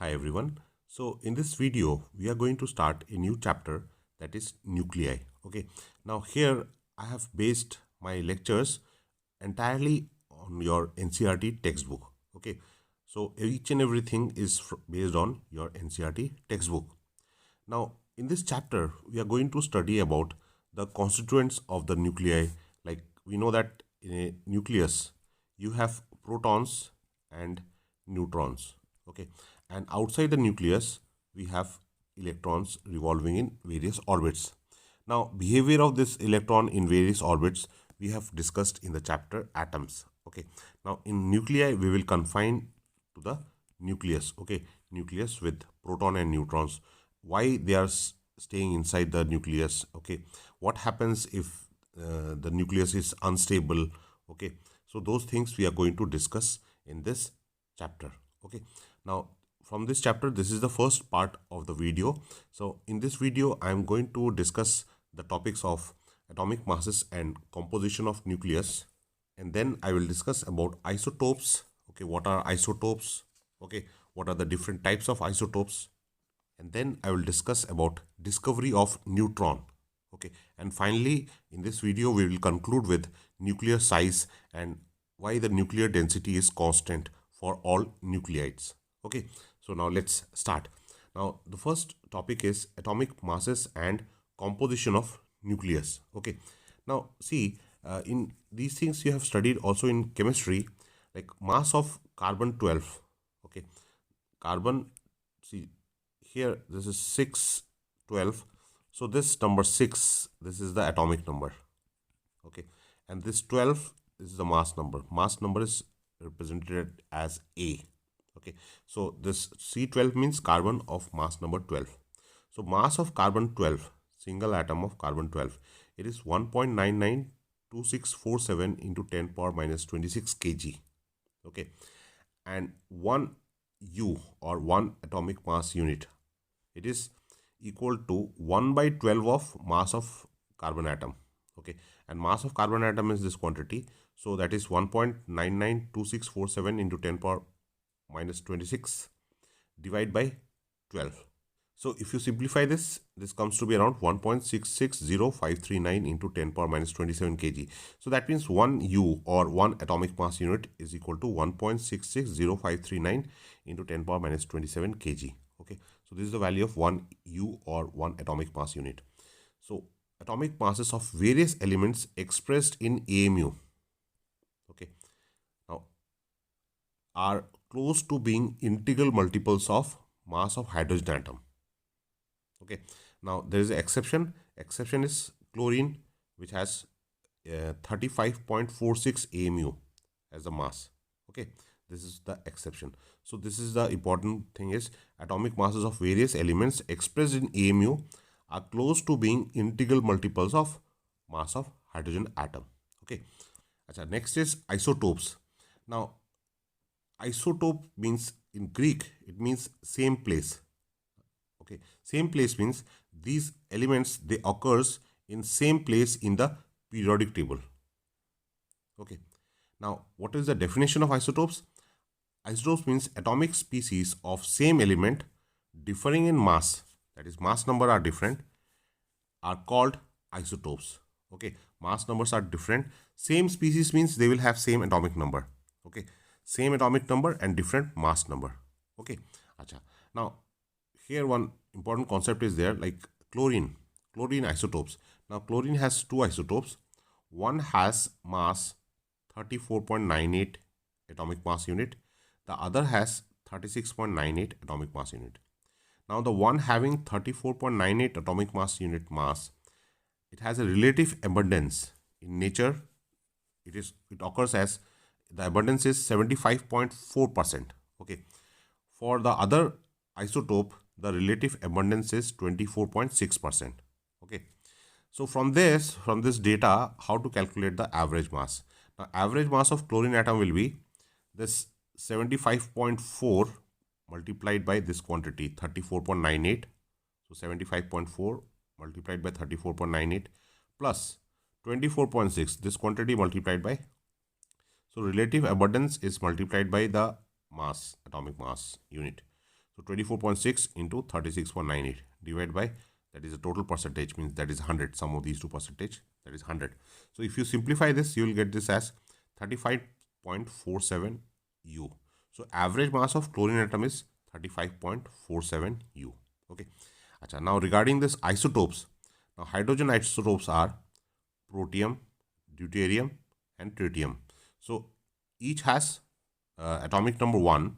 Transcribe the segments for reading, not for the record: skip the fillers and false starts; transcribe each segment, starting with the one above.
Hi everyone. So in this video, we are going to start a new chapter that is nuclei. Okay. Now here I have based my lectures entirely on your NCERT textbook. Okay. So each and everything is based on your NCERT textbook. Now in this chapter, we are going to study about the constituents of the nuclei. Like we know that in a nucleus, you have protons and neutrons. Okay, and outside the nucleus we have electrons revolving in various orbits. Now behavior of this electron in various orbits we have discussed in the chapter atoms. Okay, now in nuclei we will confine to the nucleus. Okay, nucleus with proton and neutrons. Why they are staying inside the nucleus? Okay, what happens if the nucleus is unstable? Okay, so those things we are going to discuss in this chapter. Okay, now from this chapter, this is the first part of the video. So in this video I am going to discuss the topics of atomic masses and composition of nucleus, and then I will discuss about isotopes. Okay, what are isotopes? Okay, what are the different types of isotopes? And then I will discuss about discovery of neutron. Okay, and finally in this video we will conclude with nuclear size and why the nuclear density is constant for all nuclides. Okay, so now let's start. Now the first topic is atomic masses and composition of nucleus. Okay, now see, in these things you have studied also in chemistry, like mass of carbon 12. Okay, carbon, see here this is 612, so this number 6, this is the atomic number. Okay, and this 12 is the mass number is represented as A. Okay, so this C12 means carbon of mass number 12. So mass of carbon 12, single atom of carbon 12, it is 1.992647 into 10 power minus 26 kg. Okay, and 1 U or 1 atomic mass unit, it is equal to 1 by 12 of mass of carbon atom. Okay, and mass of carbon atom is this quantity, so that is 1.992647 into 10 power minus 26 divided by 12. So if you simplify this, this comes to be around 1.660539 into 10 power minus 27 kg. So that means 1 U or 1 atomic mass unit is equal to 1.660539 into 10 power minus 27 kg. Okay, so this is the value of 1 U or 1 atomic mass unit. So atomic masses of various elements expressed in AMU, okay, now are close to being integral multiples of mass of hydrogen atom. Okay, now there is an exception. Exception is chlorine, which has 35.46 AMU as the mass. Okay, this is the exception. So this is the important thing is atomic masses of various elements expressed in AMU are close to being integral multiples of mass of hydrogen atom. Okay, Achha, next is isotopes. Now isotope means in Greek it means same place. Okay, same place means these elements they occurs in same place in the periodic table. Okay, now what is the definition of isotopes? Isotopes means atomic species of same element differing in mass, that is mass number are different, are called isotopes. Okay, mass numbers are different, same species means they will have same atomic number. Okay, same atomic number and different mass number. Okay, Achha. Now here one important concept is there, like chlorine isotopes. Now chlorine has two isotopes. One has mass 34.98 atomic mass unit, the other has 36.98 atomic mass unit. Now the one having 34.98 atomic mass unit mass, it has a relative abundance. In nature it occurs as the abundance is 75.4%. Okay, for the other isotope the relative abundance is 24.6%. Okay, so from this data, how to calculate the average mass? Now average mass of chlorine atom will be this 75.4 multiplied by this quantity 34.98. So 75.4 multiplied by 34.98 plus 24.6, this quantity multiplied by, so relative abundance is multiplied by the mass, atomic mass unit. So 24.6 into 36.98 divided by, that is a total percentage, means that is 100. Sum of these two percentage, that is 100. So if you simplify this, you will get this as 35.47 U. So average mass of chlorine atom is 35.47 U. Okay. Achha, now regarding this isotopes, now hydrogen isotopes are protium, deuterium and tritium. So each has atomic number 1,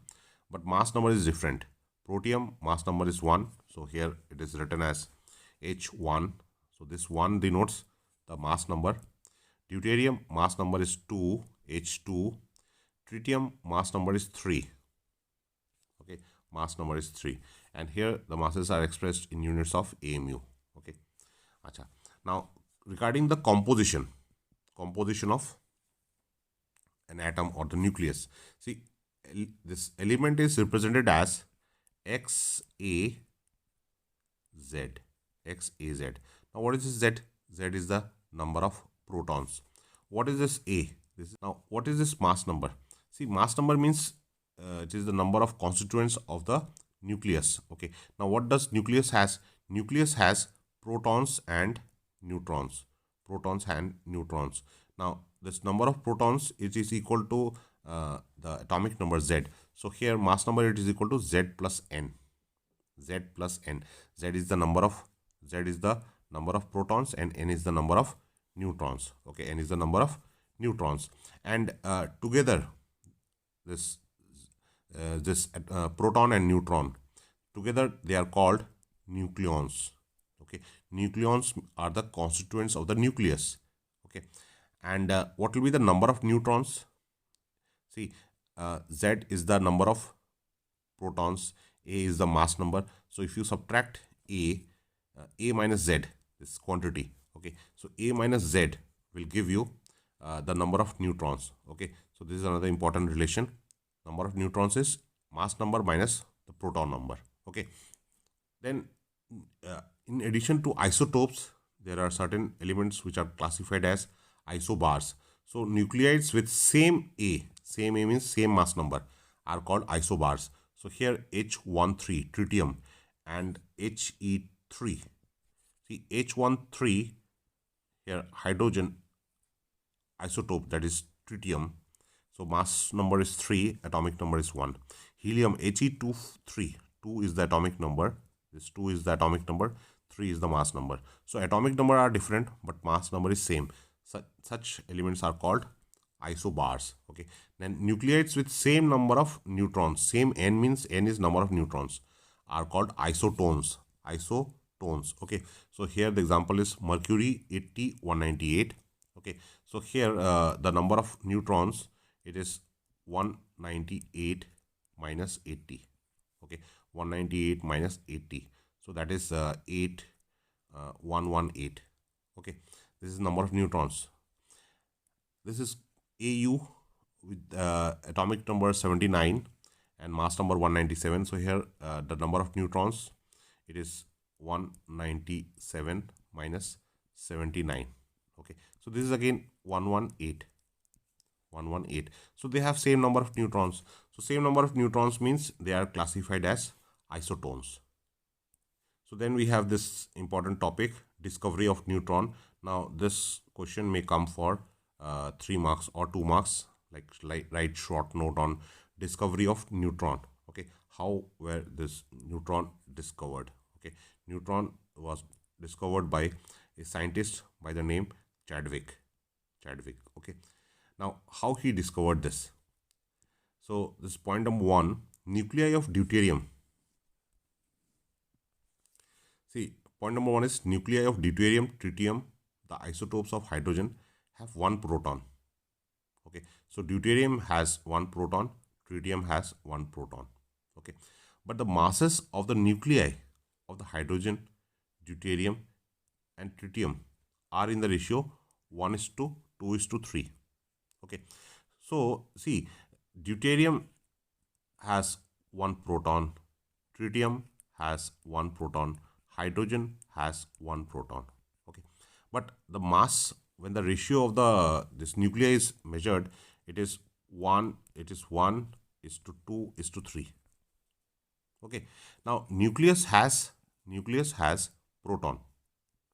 but mass number is different. Protium mass number is 1, so here it is written as H1. So this 1 denotes the mass number. Deuterium mass number is 2, H2. Tritium mass number is 3. Okay, mass number is 3. And here the masses are expressed in units of AMU. Okay. Achha. Now regarding the composition of an atom or the nucleus. See, this element is represented as XAZ. XAZ. Now what is this Z? Z is the number of protons. What is this A? Now what is this mass number? See, mass number means it is the number of constituents of the nucleus. Okay. Now what does nucleus has? Nucleus has protons and neutrons. Protons and neutrons. Now this number of protons, it is equal to the atomic number Z. So here mass number, it is equal to Z plus N. Z plus N. Z is the number of protons and N is the number of neutrons. Okay, N is the number of neutrons. And together this proton and neutron together, they are called nucleons. Okay, nucleons are the constituents of the nucleus. Okay, and what will be the number of neutrons? See, Z is the number of protons, A is the mass number. So if you subtract A minus Z, this quantity, okay, so A minus Z will give you the number of neutrons. Okay, so this is another important relation. Number of neutrons is mass number minus the proton number. Okay, then in addition to isotopes, there are certain elements which are classified as isobars. So nucleides with same A means same mass number, are called isobars. So here H13 tritium and He3. See, H13 here hydrogen isotope, that is tritium. So mass number is 3, atomic number is 1. Helium He23, 2 is the atomic number. This 2 is the atomic number, 3 is the mass number. So atomic number are different, but mass number is same. Such elements are called isobars. Okay. Then nucleides with same number of neutrons, same N means N is number of neutrons, are called isotones. Isotones. Okay. So here the example is mercury 80-198. Okay. So here the number of neutrons, it is 198 minus 80. Okay. 198 minus 80. So that is 118. Okay. This is number of neutrons. This is AU with atomic number 79 and mass number 197. So here the number of neutrons, it is 197 minus 79. Okay. So this is again 118. 118. So they have same number of neutrons. So same number of neutrons means they are classified as isotones. So then we have this important topic, discovery of neutron. Now this question may come for 3 marks or 2 marks, like write short note on discovery of neutron. Okay, how were this neutron discovered? Okay, neutron was discovered by a scientist by the name Chadwick. Okay, now how he discovered this? So this point number 1, nuclei of deuterium. See, point number 1 is nuclei of deuterium, tritium, the isotopes of hydrogen, have 1 proton. Okay, so deuterium has 1 proton, tritium has 1 proton. Okay, but the masses of the nuclei of the hydrogen, deuterium and tritium are in the ratio 1:2:3. Okay, so see, deuterium has 1 proton, tritium has 1 proton, hydrogen has 1 proton. Okay, but the mass, when the ratio of this nuclei is measured, it is 1:2:3. Okay. Now nucleus has proton.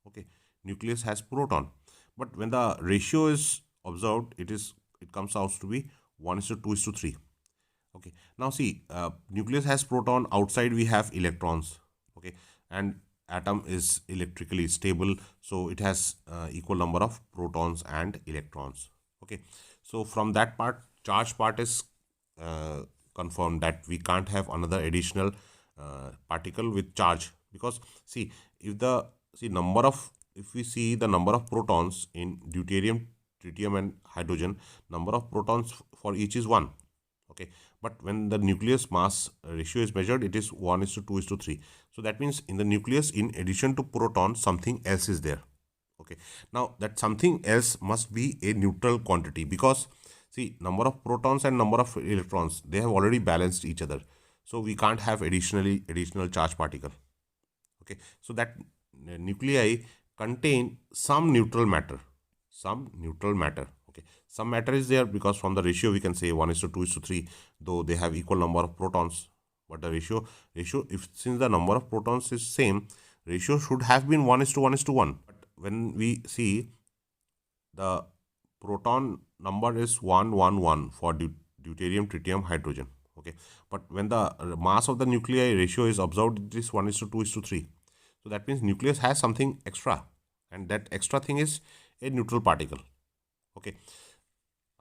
Okay. Nucleus has proton. But when the ratio is observed, it comes out to be 1:2:3. Okay. Now see, nucleus has proton. Outside we have electrons. Okay. And atom is electrically stable, so it has equal number of protons and electrons. Okay. So from that part, charge part is uh, confirmed that we can't have another additional particle with charge, because see, if the see number of if we see the number of protons in deuterium, tritium and hydrogen, number of protons for each is 1. Okay. But when the nucleus mass ratio is measured, it is 1:2:3. So that means in the nucleus, in addition to proton, something else is there. Okay. Now that something else must be a neutral quantity, because see, number of protons and number of electrons, they have already balanced each other. So we can't have additional charge particle. Okay. So that nuclei contain some neutral matter. Okay. Some matter is there, because from the ratio we can say 1:2:3, though they have equal number of protons. But the ratio, if since the number of protons is same, ratio should have been 1:1:1. But when we see, the proton number is 1:1:1 for deuterium, tritium, hydrogen. Okay. But when the mass of the nuclei ratio is observed, it is 1:2:3. So that means nucleus has something extra, and that extra thing is a neutral particle. Okay.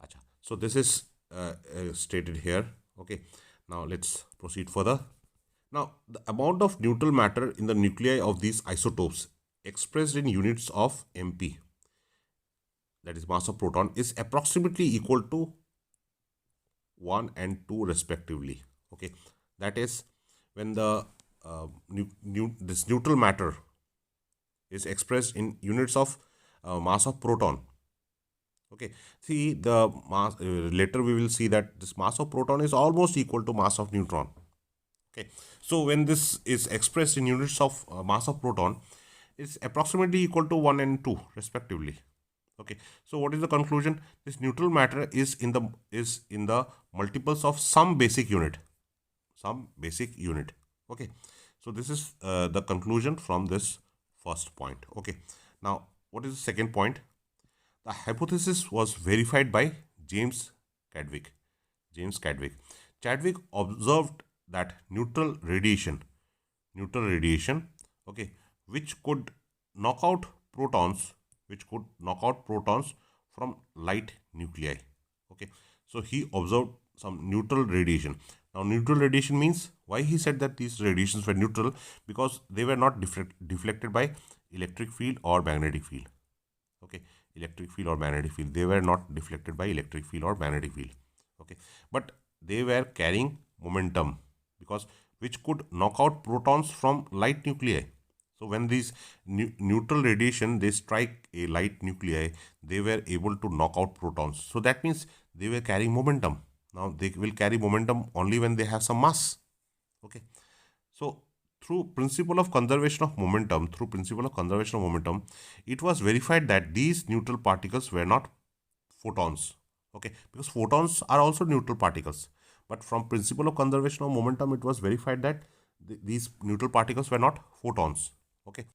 Acha. So this is stated here. Okay. Now let's proceed further. Now the amount of neutral matter in the nuclei of these isotopes, expressed in units of MP, that is mass of proton, is approximately equal to 1 and 2 respectively. Okay. That is, when the this neutral matter is expressed in units of mass of proton. Okay. See, the mass, later we will see that this mass of proton is almost equal to mass of neutron. Okay. So when this is expressed in units of mass of proton, it's approximately equal to 1 and 2 respectively. Okay. So what is the conclusion? This neutral matter is in the multiples of some basic unit. Okay. So this is the conclusion from this first point. Okay. Now what is the second point? The hypothesis was verified by James Chadwick. Chadwick observed that neutral radiation, okay, which could knock out protons, from light nuclei. Okay. So he observed some neutral radiation. Now neutral radiation means, why he said that these radiations were neutral? Because they were not deflected by electric field or magnetic field. Okay. They were not deflected by electric field or magnetic field. Okay. But they were carrying momentum, because which could knock out protons from light nuclei. So when these neutral radiation, they strike a light nuclei, they were able to knock out protons. So that means they were carrying momentum. Now they will carry momentum only when they have some mass. Okay. So through principle of conservation of momentum, it was verified that these neutral particles were not photons. Okay. Because photons are also neutral particles. But from principle of conservation of momentum, it was verified that these neutral particles were not photons. Okay.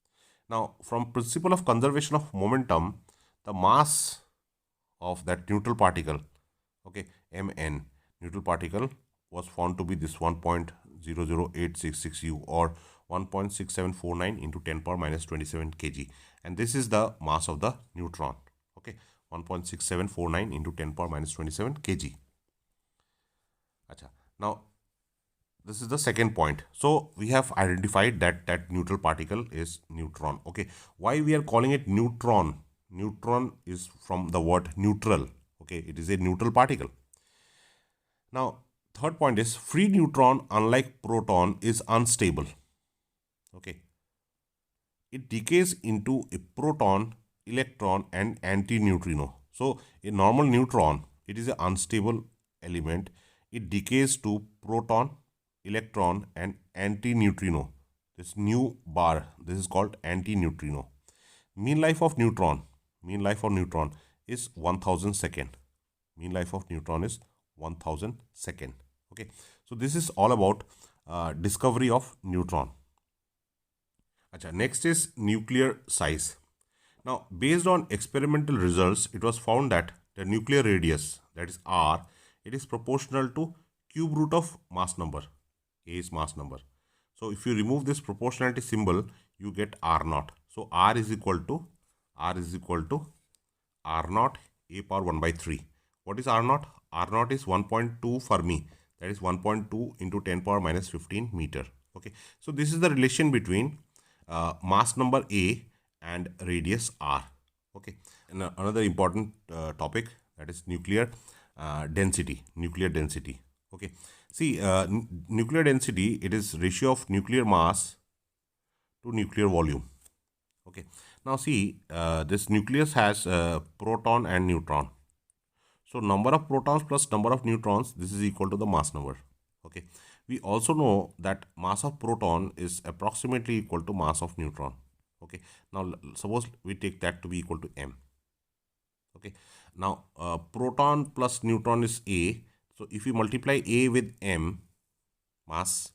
Now from principle of conservation of momentum, the mass of that neutral particle, okay, Mn, neutral particle, was found to be this 1.00866 U, or 1.6749 into 10 power minus 27 kg, and this is the mass of the neutron. Okay. 1.6749 into 10 power minus 27 kg. Acha. Now this is the second point. So we have identified that neutral particle is neutron. Okay. Why we are calling it neutron? Neutron is from the word neutral. Okay. It is a neutral particle. Now third point is, free neutron, unlike proton, is unstable. Okay. It decays into a proton, electron and antineutrino. So a normal neutron, it is an unstable element. It decays to proton, electron and antineutrino. This new bar, this is called antineutrino. Mean life of neutron is 1000 second. Mean life of neutron is 1000 second. Okay. So this is all about discovery of neutron. Achha, next is nuclear size. Now, based on experimental results, it was found that the nuclear radius, that is R, it is proportional to cube root of mass number. A is mass number. So, if you remove this proportionality symbol, you get R naught. So, R is equal to R naught A power 1 by 3. What is R naught? R naught is 1.2 Fermi. That is 1.2 into 10 power minus 15 meter. Okay. So, this is the relation between mass number A and radius R. Okay. And another important topic, that is nuclear density. Okay. See, nuclear density, it is ratio of nuclear mass to nuclear volume. Okay. Now see, this nucleus has proton and neutron. So number of protons plus number of neutrons, this is equal to the mass number. Okay. We also know that mass of proton is approximately equal to mass of neutron. Okay. Now suppose we take that to be equal to m. Okay. Now proton plus neutron is A. So if we multiply A with m mass,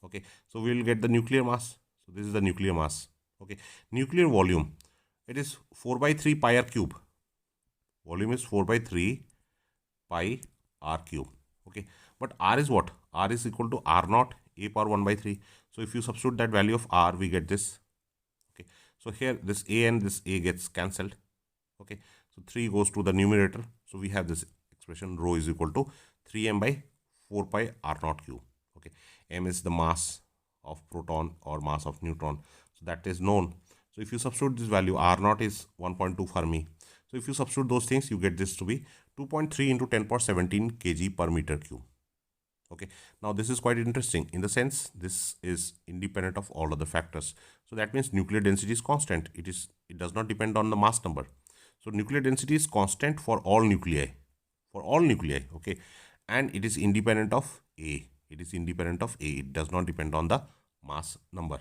okay, so we will get the nuclear mass. So this is the nuclear mass. Okay. Nuclear volume, it is 4 by 3 pi r cube. Volume is 4 by 3 pi r cube. Okay. But R is what? R is equal to R naught A power 1 by 3. So if you substitute that value of R, we get this. Okay. So here this A and this A gets cancelled. Okay. So 3 goes to the numerator. So we have this expression rho is equal to 3m by 4 pi r naught cube. Okay. M is the mass of proton or mass of neutron. So that is known. So if you substitute this value, R naught is 1.2 Fermi. So if you substitute those things, you get this to be 2.3 into 10 power 17 kg per meter cube. Okay. Now this is quite interesting in the sense this is independent of all other factors. So that means nuclear density is constant. It does not depend on the mass number. So nuclear density is constant for all nuclei. Okay. And it is independent of A. It does not depend on the mass number.